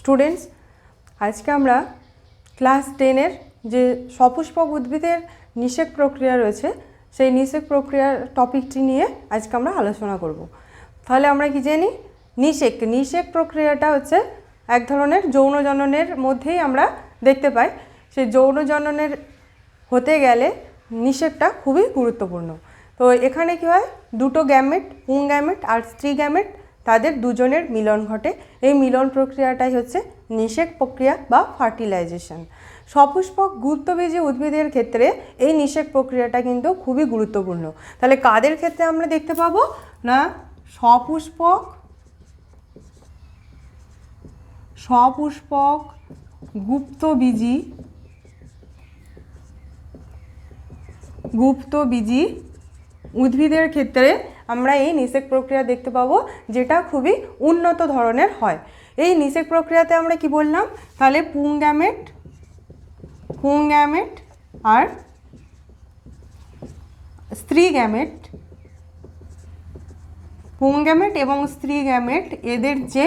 Students, আজকে আমরা class 10-এর যে সপুষ্পক উদ্ভিদের নিষেক প্রক্রিয়া রয়েছে সেই নিষেক প্রক্রিয়ার টপিকটি নিয়ে আজকে আমরা আলোচনা করব। তাহলে আমরা কি জানি, নিষেক প্রক্রিয়াটা হচ্ছে এক ধরনের যৌন জননের মধ্যেই আমরা দেখতে পাই। সেই যৌন জননের হতে গেলে নিষেকটা খুবই গুরুত্বপূর্ণ। তো এখানে কি হয়, দুটো গ্যামেট, পুং গ্যামেট আর স্ত্রী গ্যামেট, তাদের দুজনের মিলন ঘটে। এই মিলন প্রক্রিয়াটাই হচ্ছে নিষেক প্রক্রিয়া বা ফার্টিলাইজেশন। সপুষ্পক গুপ্তবীজী উদ্ভিদের ক্ষেত্রে এই নিষেক প্রক্রিয়াটা কিন্তু খুবই গুরুত্বপূর্ণ। তাহলে কাদের ক্ষেত্রে আমরা দেখতে পাবো না, সপুষ্পক গুপ্তবীজী উদ্ভিদের ক্ষেত্রে আমরা এই নিষেক প্রক্রিয়া দেখতে পাবো, যেটা খুবই উন্নত ধরনের হয়। এই নিষেক প্রক্রিয়াতে আমরা কি বললাম, তাহলে পুং গ্যামেট আর স্ত্রী গ্যামেট, পুং গ্যামেট এবং স্ত্রী গ্যামেট এদের যে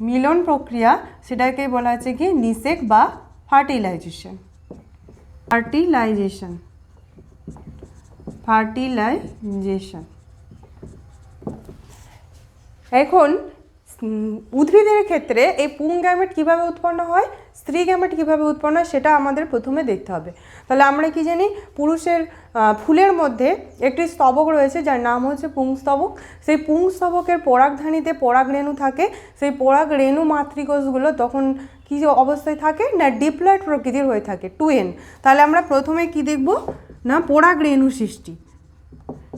মিলন প্রক্রিয়া সেটাকে বলা হচ্ছে কি নিষেক বা ফার্টিলাইজেশন। এখন উদ্ভিদের ক্ষেত্রে এই পুং গ্যামেট কীভাবে উৎপন্ন হয়, স্ত্রী গ্যামেট কীভাবে উৎপন্ন হয়, সেটা আমাদের প্রথমে দেখতে হবে। তাহলে আমরা কি জানি, পুরুষের ফুলের মধ্যে একটি স্তবক রয়েছে যার নাম হচ্ছে পুংস্তবক। সেই পুংস্তবকের পরাগধানীতে পরাগরেণু থাকে। সেই পরাগরেণু মাতৃকোষগুলো তখন কী অবস্থায় থাকে না, ডিপ্লয়েড প্রকৃতির হয়ে থাকে, 2n। তাহলে আমরা প্রথমে কি দেখব না, পরাগরেণু সৃষ্টি।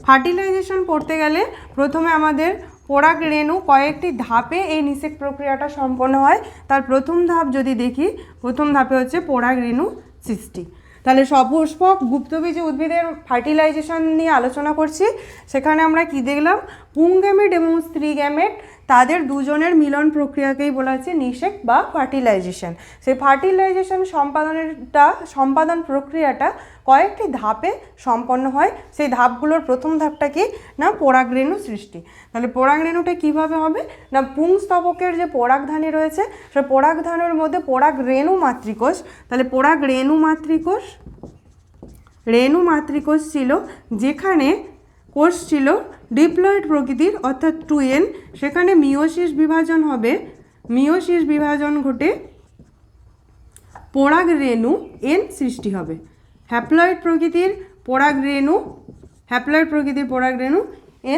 ফার্টিলাইজেশন পড়তে গেলে প্রথমে আমাদের পরাগরেণু কয়েকটি ধাপে এই নিষেক প্রক্রিয়াটা সম্পন্ন হয়। তার প্রথম ধাপ যদি দেখি, প্রথম ধাপে হচ্ছে পরাগরেণু সৃষ্টি। তাহলে সপুষ্পক গুপ্তবীজী উদ্ভিদের ফার্টিলাইজেশন নিয়ে আলোচনা করছি। সেখানে আমরা কি দেখলাম, পুং গ্যামেট এবং স্ত্রী গ্যামেট তাদের দুজনের মিলন প্রক্রিয়াকেই বলা হচ্ছে নিষেক বা ফার্টিলাইজেশন। সেই ফার্টিলাইজেশন সম্পাদন প্রক্রিয়াটা কয়েকটি ধাপে সম্পন্ন হয়। সেই ধাপগুলোর প্রথম ধাপটা কি না, পরাগরেণু সৃষ্টি। তাহলে পরাগরেণুটা কিভাবে হবে না, পুংস্তবকের যে পরাগধানী রয়েছে সেই পরাগধানের মধ্যে পরাগরেণু মাতৃকোষ, তাহলে পরাগরেণু মাতৃকোষ ছিল, যেখানে কোষ ছিল ডিপ্লয়েড প্রকৃতির অর্থাৎ 2n। সেখানে মিওসিস বিভাজন হবে, মিওসিস বিভাজন ঘটে পরাগরেণু n সৃষ্টি হবে। হ্যাপ্লয়েড প্রকৃতির পরাগরেণু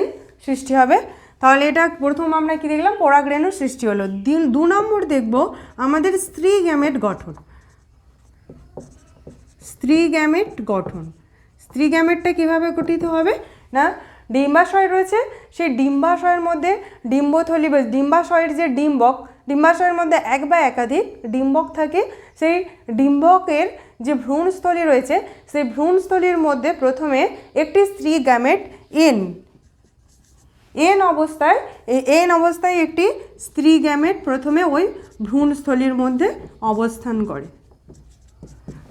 n সৃষ্টি হবে। তাহলে এটা প্রথম আমরা কি দেখলাম, পরাগরেণু সৃষ্টি হলো। 2 নম্বর দেখব আমাদের স্ত্রী গ্যামেট গঠন। স্ত্রী গ্যামেটটা কীভাবে গঠিত হবে না, ডিম্বাশয় রয়েছে, সেই ডিম্বাশয়ের মধ্যে ডিম্বথলি বা ডিম্বাশয়ের যে ডিম্বাশয়ের মধ্যে এক বা একাধিক ডিম্বক থাকে। সেই ডিম্বকের যে ভ্রূণস্থলী রয়েছে সেই ভ্রূণস্থলীর মধ্যে প্রথমে একটি স্ত্রী গ্যামেট এন অবস্থায় একটি স্ত্রী গ্যামেট প্রথমে ওই ভ্রূণস্থলীর মধ্যে অবস্থান করে।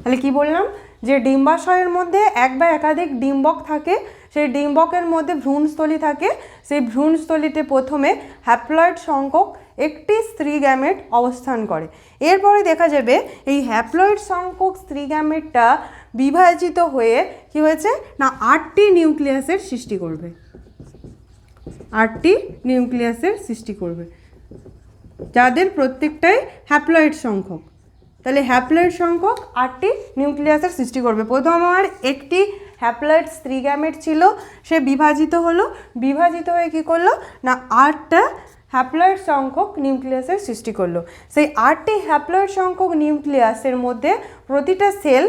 তাহলে কি বললাম, যে ডিম্বাশয়ের মধ্যে এক বা একাধিক ডিম্বক থাকে, সেই ডিম্বকের মধ্যে ভ্রূণস্থলী থাকে। সেই ভ্রূণস্থলীতে প্রথমে হ্যাপ্লয়েড সংখ্যক একটি স্ত্রী গ্যামেট অবস্থান করে। এরপরে দেখা যাবে এই হ্যাপ্লয়েড সংখ্যক স্ত্রী গ্যামেটটা বিভাজিত হয়ে কি হয়েছে না, 8টি নিউক্লিয়াসের সৃষ্টি করবে, যাদের প্রত্যেকটাই হ্যাপ্লয়েড সংখ্যক। তাহলে হ্যাপ্লয়েড সংখ্যক 8টি নিউক্লিয়াসের সৃষ্টি করবে। প্রথম আমার একটি হ্যাপ্লয়েড স্ত্রী গ্যামেট ছিল, সে বিভাজিত হয়ে কী করলো না, 8টা হ্যাপ্লয়েড সংখ্যক নিউক্লিয়াসের সৃষ্টি করলো। সেই 8টি হ্যাপ্লয়েড সংখ্যক নিউক্লিয়াসের মধ্যে প্রতিটা সেল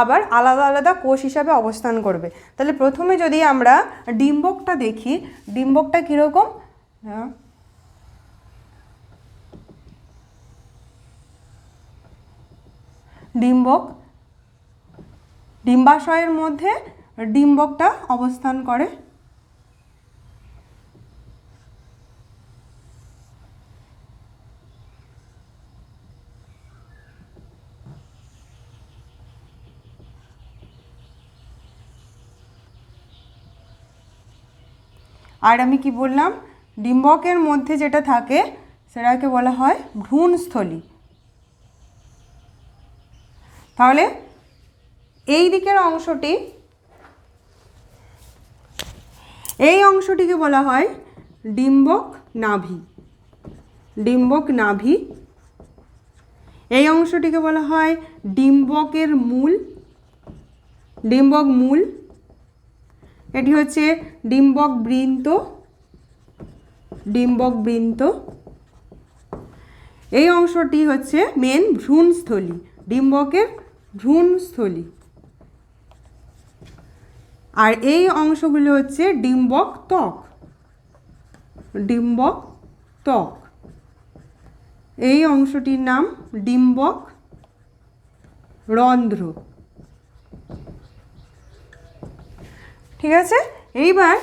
আবার আলাদা আলাদা কোষ হিসাবে অবস্থান করবে। তাহলে প্রথমে যদি আমরা ডিম্বকটা দেখি, ডিম্বকটা কীরকম, ডিম্বাশয়ের মধ্যে ডিম্বকটা অবস্থান করে। আর আমি কি বললাম, ডিম্বকের মধ্যে যেটা থাকে সেটাকে বলা হয় ভ্রূণস্থলী। তাহলে এই দিকের অংশটি, এই অংশটিকে বলা হয় ডিম্বক নাভি। ডিম্বক নাভি। এই অংশটিকে বলা হয় ডিম্বকের মূল। ডিম্বক মূল। এটি হচ্ছে ডিম্বক বৃন্ত। ডিম্বক বৃন্ত। এই অংশটি হচ্ছে মেন ভ্রূণস্থলী, ডিম্বকের ভ্রূণস্থলী। আর এই অংশগুলো হচ্ছে ডিম্বক ত্বক। ডিম্বক ত্বক। এই অংশটির নাম ডিম্বক রন্ধ্র। ঠিক আছে, এইবার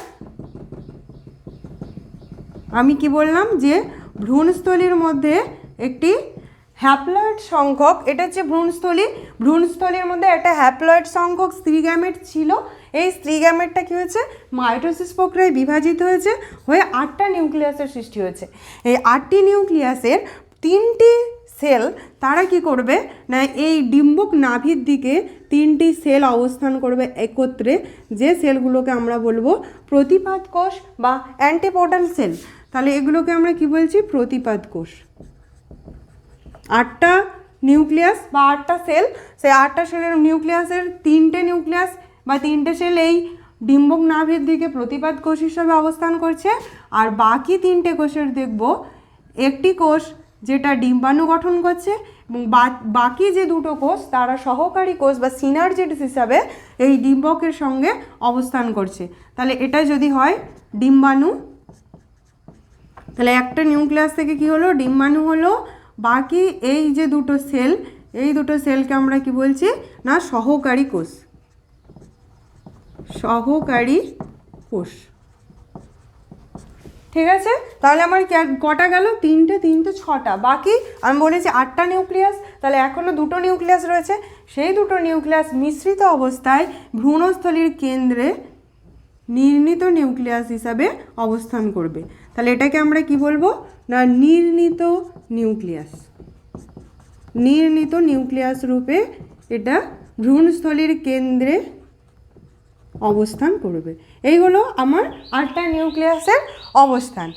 আমি কি বললাম যে ভ্রূণস্থলীর মধ্যে একটি হ্যাপ্লয়েড সংখ্যক, এটা হচ্ছে ভ্রূণস্থলী, ভ্রূণস্থলীর মধ্যে একটা হ্যাপ্লয়েড সংখ্যক স্ত্রী গ্যামেট ছিল। এই স্ত্রী গ্যামেটটা কী হয়েছে, মাইটোসিস প্রক্রিয়ায় বিভাজিত হয়েছে, হয়ে 8টা নিউক্লিয়াসের সৃষ্টি হয়েছে। এই 8টি নিউক্লিয়াসের 3টি সেল তারা কি করবে না, এই ডিম্বক নাভির দিকে 3টি সেল অবস্থান করবে একত্রে, যে সেলগুলোকে আমরা বলবো প্রতিপাদ কোষ বা অ্যান্টিপোডাল সেল। তাহলে এগুলোকে আমরা কি বলছি, প্রতিপাদ কোষ। 8টা নিউক্লিয়াস বা 8টা সেল, সেই 8টা সেলের নিউক্লিয়াসের 3টে নিউক্লিয়াস বা 3টে সেল এই ডিম্বক নাভির দিকে প্রতিপাদ কোষ হিসাবে অবস্থান করছে। আর বাকি 3টে কোষের দেখব একটি কোষ যেটা ডিম্বাণু গঠন করছে, এবং বাকি যে 2টো কোষ তারা সহকারী কোষ বা সিনার্জিডস হিসাবে এই ডিম্বকের সঙ্গে অবস্থান করছে। তাহলে এটা যদি হয় ডিম্বাণু, তাহলে একটা নিউক্লিয়াস থেকে কি হলো, ডিম্বাণু হলো। বাকি এই যে 2টো সেল, এই 2টো সেলকে আমরা কি বলছি না, সহকারী কোষ। সহকারী কোষ। ঠিক আছে, তাহলে আমার কটা গেল, 3টে, 6টা। বাকি আমি বলেছি 8টা নিউক্লিয়াস, তাহলে এখনও 2টো নিউক্লিয়াস রয়েছে। সেই 2টো নিউক্লিয়াস মিশ্রিত অবস্থায় ভ্রূণস্থলীর কেন্দ্রে নির্ণিত নিউক্লিয়াস হিসাবে অবস্থান করবে। তাহলে এটাকে আমরা কি বলবো না, নির্ণিত নিউক্লিয়াস। নির্ণিত নিউক্লিয়াস রূপে এটা ভ্রূণস্থলীর কেন্দ্রে অবস্থান করবে। এই হলো আমার 8টা নিউক্লিয়াসের অবস্থান।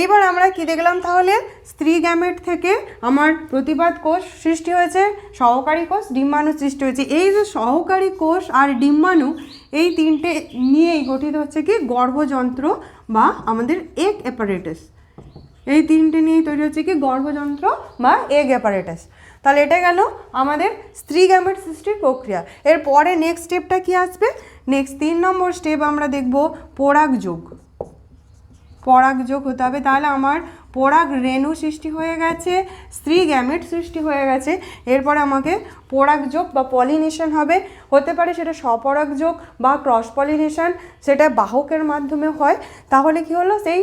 এইবার আমরা কি দেখলাম, তাহলে স্ত্রী গ্যামেট থেকে আমার প্রতিপাদ কোষ সৃষ্টি হয়েছে, সহকারী কোষ, ডিম্বাণু সৃষ্টি হয়েছে। এই যে সহকারী কোষ আর ডিম্বাণু, এই 3টে নিয়েই গঠিত হচ্ছে কি গর্ভযন্ত্র বা আমাদের এগ অ্যাপারেটাস। এই 3টে নিয়েই তৈরি হচ্ছে কি গর্ভযন্ত্র বা এগ অ্যাপারেটাস। তাহলে এটা গেল আমাদের স্ত্রী গ্যামেট সৃষ্টির প্রক্রিয়া। এরপরে নেক্সট স্টেপটা কি আসবে, নেক্সট 3 নম্বর স্টেপ আমরা দেখব পরাগযোগ। পরাগযোগ হতে হবে। তাহলে আমার পরাগ রেণু সৃষ্টি হয়ে গেছে, স্ত্রী গ্যামেট সৃষ্টি হয়ে গেছে। এরপরে আমাকে পরাগযোগ বা পলিনেশন হবে, হতে পারে সেটা স্বপরাগযোগ বা ক্রস পলিনেশন, সেটা বাহকের মাধ্যমে হয়। তাহলে কি হলো, সেই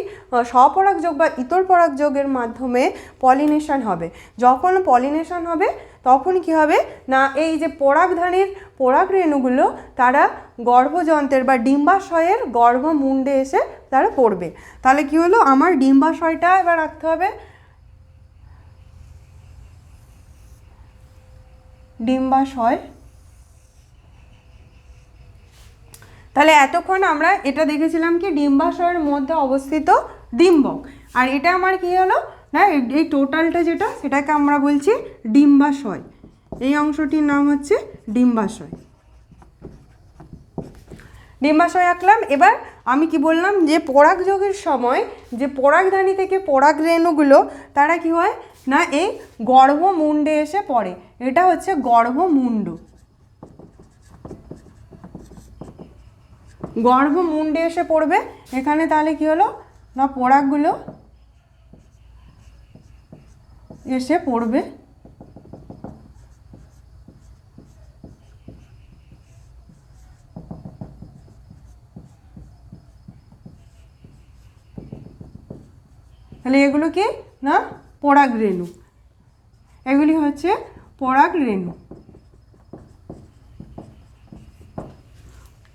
স্বপরাগযোগ বা ইতর পরাগযোগের মাধ্যমে পলিনেশন হবে। যখন পলিনেশন হবে তখন কি হবে না, এই যে পরাগধানীর পরাগ রেণুগুলো তারা গর্ভযন্ত্রের বা ডিম্বাশয়ের গর্ভমুণ্ডে এসে তারা পড়বে। তাহলে কি হলো, আমার ডিম্বাশয়টা এবার রাখতে হবে, ডিম্বাশয়। তাহলে এতক্ষণ আমরা এটা দেখেছিলাম কি ডিম্বাশয়ের মধ্যে অবস্থিত ডিম্বক, আর এটা আমার কি হলো না, এই টোটালটা যেটা সেটাকে আমরা বলছি ডিম্বাশয়। এই অংশটির নাম হচ্ছে ডিম্বাশয়। ডিম্বাশয় আঁকলাম। এবার আমি কি বললাম যে পরাগযোগের সময় যে পরাগধানী থেকে পরাগ রেণুগুলো তারা কি হয় না, এই গর্ভমুণ্ডে এসে পড়ে। এটা হচ্ছে গর্ভমুণ্ড। গর্ভমুণ্ডে এসে পড়বে এখানে। তাহলে কি হলো না, পরাগগুলো এসে পড়বে। তাহলে এগুলো কি না, পরাগ রেণু। এগুলি হচ্ছে পরাগ রেণু।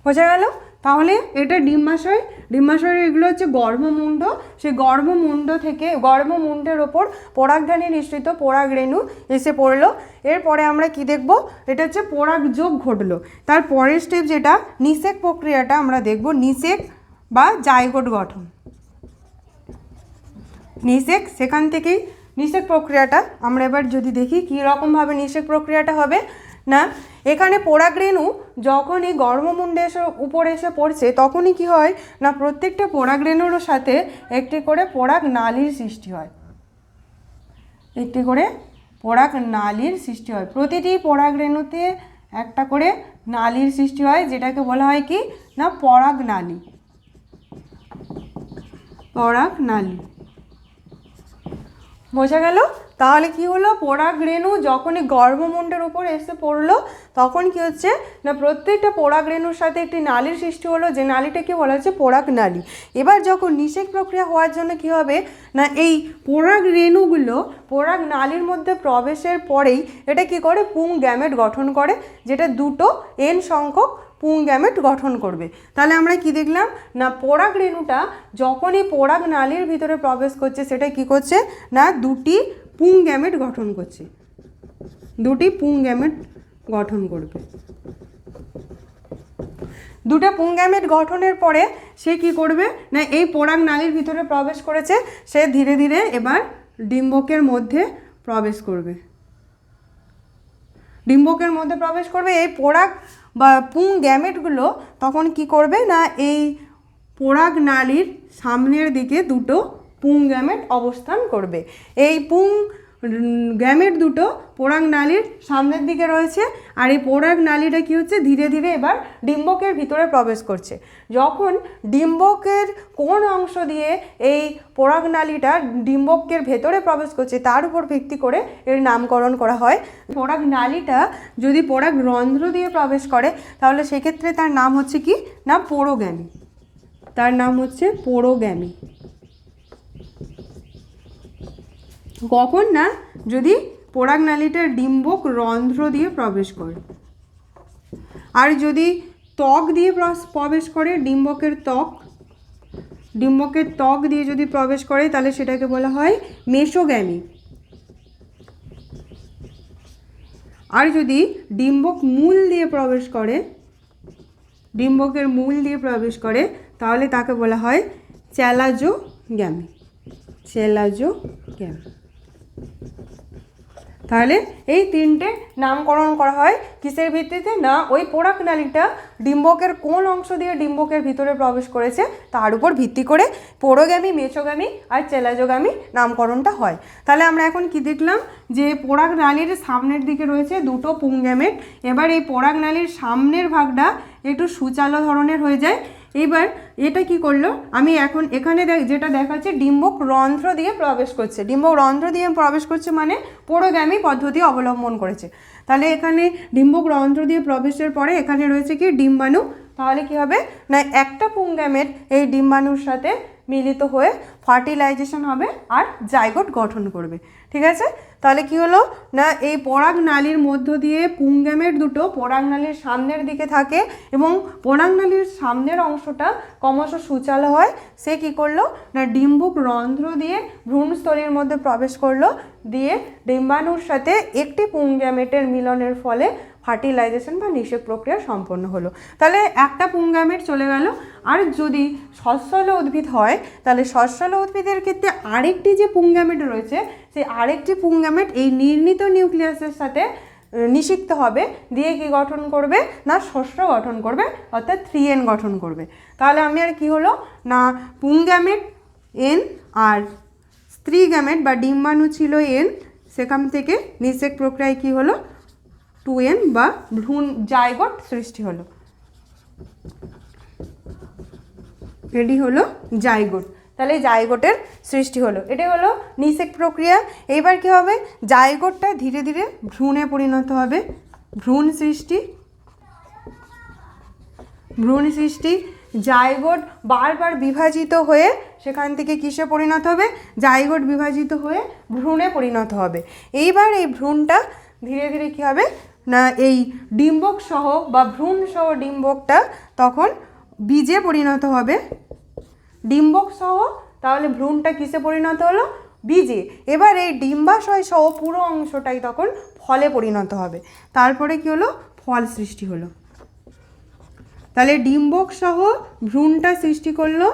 বোঝা গেল? তাহলে এটা ডিম্বাশয়, ডিম্বাশয়ের এগুলো হচ্ছে গর্ভমুণ্ড, সেই গর্ভমুণ্ডের ওপর পরাগধানী নিঃসৃত পরাগরেণু এসে পড়লো। এরপরে আমরা কি দেখব, এটা হচ্ছে পরাগযোগ ঘটলো। তার পরের স্টেপ যেটা নিষেক প্রক্রিয়াটা আমরা দেখব, নিষেক বা জাইগোট গঠন। নিষেক, সেখান থেকেই নিষেক প্রক্রিয়াটা আমরা এবার যদি দেখি কী রকমভাবে নিষেক প্রক্রিয়াটা হবে না, এখানে পরাগরেণু যখনই গর্ভমুণ্ডে উপরে এসে পড়ছে তখনই কি হয় না, প্রত্যেকটা পরাগরেণুর সাথে একটি করে পরাগ নালীর সৃষ্টি হয়, একটি করে পরাগ নালীর সৃষ্টি হয়। প্রতিটি পরাগরেণুতে একটা করে নালীর সৃষ্টি হয়, যেটাকে বলা হয় কি না পরাগ নালী, পরাগ নালী। বোঝা গেল? তাহলে কি হলো, পরাগরেণু যখনই গর্ভমুণ্ডের উপর এসে পড়লো তখন কি হচ্ছে না, প্রত্যেকটা পরাগরেণুর সাথে একটি নালীর সৃষ্টি হলো, যে নালীটাকে বলা হচ্ছে পরাগ নালী। এবার যখন নিষেক প্রক্রিয়া হওয়ার জন্য কি হবে না, এই পরাগরেণুগুলো পরাগ নালীর মধ্যে প্রবেশের পরেই এটা কি করে পুং গ্যামেট গঠন করে, যেটা দুটো এন সংখ্যক পুং গ্যামেট গঠন করবে। তাহলে আমরা কি দেখলাম না, পরাগরেণুটা যখনই পরাগ নালীর ভিতরে প্রবেশ করছে সেটা কি করছে না, দুটি পুং গ্যামেট গঠন করছে, দুটি পুং গ্যামেট গঠন করবে। দুটো পুং গ্যামেট গঠনের পরে সে কি করবে না, এই পরাগ নালীর ভিতরে প্রবেশ করেছে, সে ধীরে ধীরে এবার ডিম্বকের মধ্যে প্রবেশ করবে, ডিম্বকের মধ্যে প্রবেশ করবে। এই পরাগ বা পুং গ্যামেটগুলো তখন কি করবে না, এই পরাগ নালীর সামনের দিকে দুটো পুং গ্যামেট অবস্থান করবে। এই পুং গ্যামেট দুটো পরাগ নালীর সামনের দিকে রয়েছে, আর এই পরাগ নালীটা কি হচ্ছে ধীরে ধীরে এবার ডিম্বকের ভিতরে প্রবেশ করছে। যখন ডিম্বকের কোন অংশ দিয়ে এই পরাগ নালীটা ডিম্বকের ভেতরে প্রবেশ করছে তার উপর ভিত্তি করে এর নামকরণ করা হয়। পরাগ নালীটা যদি পরাগ রন্ধ্র দিয়ে প্রবেশ করে তাহলে সেক্ষেত্রে তার নাম হচ্ছে কি না পোরোগ্যামি, তার নাম হচ্ছে পোরোগ্যামি। কখন না, যদি পরাগ নালীটা ডিম্বক রন্ধ্র দিয়ে প্রবেশ করে। আর যদি ত্বক দিয়ে প্রবেশ করে, ডিম্বকের ত্বক দিয়ে যদি প্রবেশ করে তাহলে সেটাকে বলা হয় মেসোগ্যামি। আর যদি ডিম্বক মূল দিয়ে প্রবেশ করে, ডিম্বকের মূল দিয়ে প্রবেশ করে তাহলে তাকে বলা হয় চ্যালাজোগ্যামি, চ্যালাজোগ্যামি। তাহলে এই তিনটে নামকরণ করা হয় কিসের ভিত্তিতে না, ওই পরাগ নালীটা ডিম্বকের কোন অংশ দিয়ে ডিম্বকের ভিতরে প্রবেশ করেছে তার উপর ভিত্তি করে পোরোগ্যামি, মেসোগ্যামি আর চ্যালাজোগ্যামি নামকরণটা হয়। তাহলে আমরা এখন কি দেখলাম যে পরাগ নালীর সামনের দিকে রয়েছে দুটো পুং গ্যামেট। এবার এই পরাগ নালীর সামনের ভাগটা একটু সুচালো ধরনের হয়ে যায়। এবার এটা কি করলো, আমি এখন এখানে যেটা দেখাচ্ছে ডিম্বক রন্ধ্র দিয়ে প্রবেশ করছে, ডিম্বক রন্ধ্র দিয়ে প্রবেশ করছে মানে পোরোগ্যামি পদ্ধতি অবলম্বন করেছে। তাহলে এখানে ডিম্বক রন্ধ্র দিয়ে প্রবেশের পরে এখানে রয়েছে কি ডিম্বাণু। তাহলে কি হবে না, একটা পুং গ্যামেট এই ডিম্বাণুর সাথে মিলিত হয়ে ফার্টিলাইজেশন হবে আর জাইগোট গঠন করবে। ঠিক আছে, তাহলে কি হলো না, এই পরাগ নালীর মধ্য দিয়ে পুং গ্যামেট দুটো পরাগ নালীর সামনের দিকে থাকে এবং পরাগ নালীর সামনের অংশটা ক্রমশ সুচালো হয়। সে কি করলো না, ডিম্বক রন্ধ্র দিয়ে ভ্রূণস্থলীর মধ্যে প্রবেশ করলো, দিয়ে ডিম্বাণুর সাথে একটি পুং গ্যামেটের মিলনের ফলে ফার্টিলাইজেশন বা নিষেক প্রক্রিয়া সম্পন্ন হলো। তাহলে একটা পুং গ্যামেট চলে গেল। আর যদি সস্যল উদ্ভিদ হয় তাহলে সস্যল উদ্ভিদের ক্ষেত্রে আরেকটি যে পুং গ্যামেট রয়েছে সেই আরেকটি পুং গ্যামেট এই নির্মিত নিউক্লিয়াসের সাথে নিষিক্ত হবে, দিয়ে কি গঠন করবে না শস্য গঠন করবে, অর্থাৎ 3N গঠন করবে। তাহলে আমি আর কি হলো না, পুং গ্যামেট N আর স্ত্রী গ্যামেট বা ডিম্বাণু ছিল N, সেখান থেকে নিষেক প্রক্রিয়ায় কি হলো 2N বা ভ্রূণ জাইগোট সৃষ্টি হলো। এটি হলো জাইগোট। তাহলে জাইগোটের সৃষ্টি হলো, এটাই হলো নিষেক প্রক্রিয়া। এইবার কি হবে, জাইগোটটা ধীরে ধীরে ভ্রূণে পরিণত হবে, ভ্রূণ সৃষ্টি। জাইগোট বারবার বিভাজিত হয়ে সেখান থেকে কিসে পরিণত হবে, জাইগোট বিভাজিত হয়ে ভ্রূণে পরিণত হবে। এইবার এই ভ্রূণটা ধীরে ধীরে কী হবে না, এই ডিম্বক সহ বা ভ্রূণ সহ ডিম্বকটা তখন বীজে পরিণত হবে, ডিম্বক সহ, তাহলে ভ্রূণটা কিসে পরিণত হলো? বীজে। এবার এই ডিম্বাশয় সহ পুরো অংশটাই তখন ফলে পরিণত হবে। তারপরে কি হলো? ফল সৃষ্টি হলো। তাহলে ডিম্বক সহ ভ্রূণটা সৃষ্টি করলো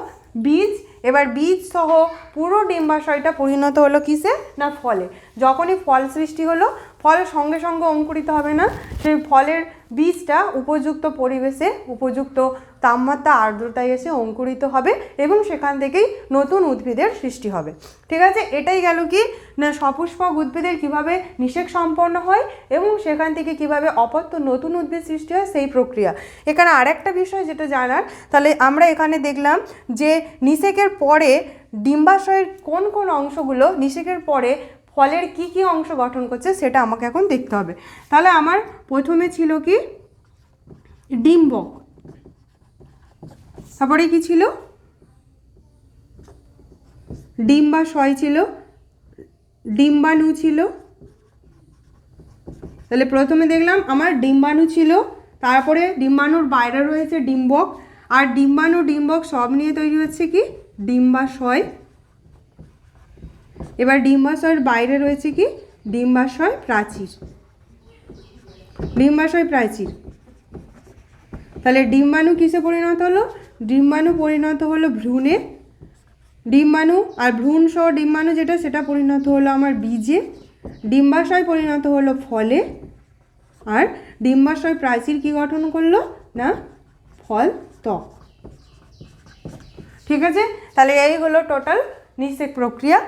বীজ, এবার বীজ সহ পুরো ডিম্বাশয়টা পরিণত হলো কিসে? না ফলে। যখনই ফল সৃষ্টি হলো, ফল সঙ্গে সঙ্গে অঙ্কুরিত হবে না, সেই ফলের বীজটা উপযুক্ত পরিবেশে, উপযুক্ত তাপমাত্রা আর্দ্রতায় এসে অঙ্কুরিত হবে এবং সেখান থেকেই নতুন উদ্ভিদের সৃষ্টি হবে। ঠিক আছে, এটাই গেল কি না সপুষ্পক উদ্ভিদের কিভাবে নিষেক সম্পন্ন হয় এবং সেখান থেকে কিভাবে অপত্য নতুন উদ্ভিদ সৃষ্টি হয় সেই প্রক্রিয়া। এখানে আরেকটা বিষয় যেটা জানার, তাহলে আমরা এখানে দেখলাম যে নিষেকের পরে ডিম্বাশয়ের কোন কোন অংশগুলো নিষেকের পরে ফলের কি কি অংশ গঠন করছে সেটা আমাকে এখন দেখতে হবে। তাহলে আমার প্রথমে ছিল কি? ডিম্বক। তারপরে কি ছিল? ডিম্বাশয় ছিল, ডিম্বাণু ছিল। তাহলে প্রথমে দেখলাম আমার ডিম্বাণু ছিল, তারপরে ডিম্বাণুর বাইরে রয়েছে ডিম্বক, আর ডিম্বাণু ডিম্বক সব নিয়ে তৈরি হচ্ছে কি? ডিম্বাশয়। এবার ডিম্বাশয়ের বাইরে রয়েছে কি? ডিম্বাশয় প্রাচীর। ডিম্বাশয় প্রাচীর। তাহলে ডিম্বাণু কিসে পরিণত হলো? ডিম্বাণু পরিণত হলো ভ্রূণে। ডিম্বাণু আর ভ্রূণ সহ ডিম্বাণু যেটা, সেটা পরিণত হলো আমার বীজে। ডিম্বাশয় পরিণত হলো ফলে, আর ডিম্বাশয় প্রাচীর কি গঠন করলো? না ফল ত্বক। ঠিক আছে, তাহলে এই হলো টোটাল নিষেক প্রক্রিয়া।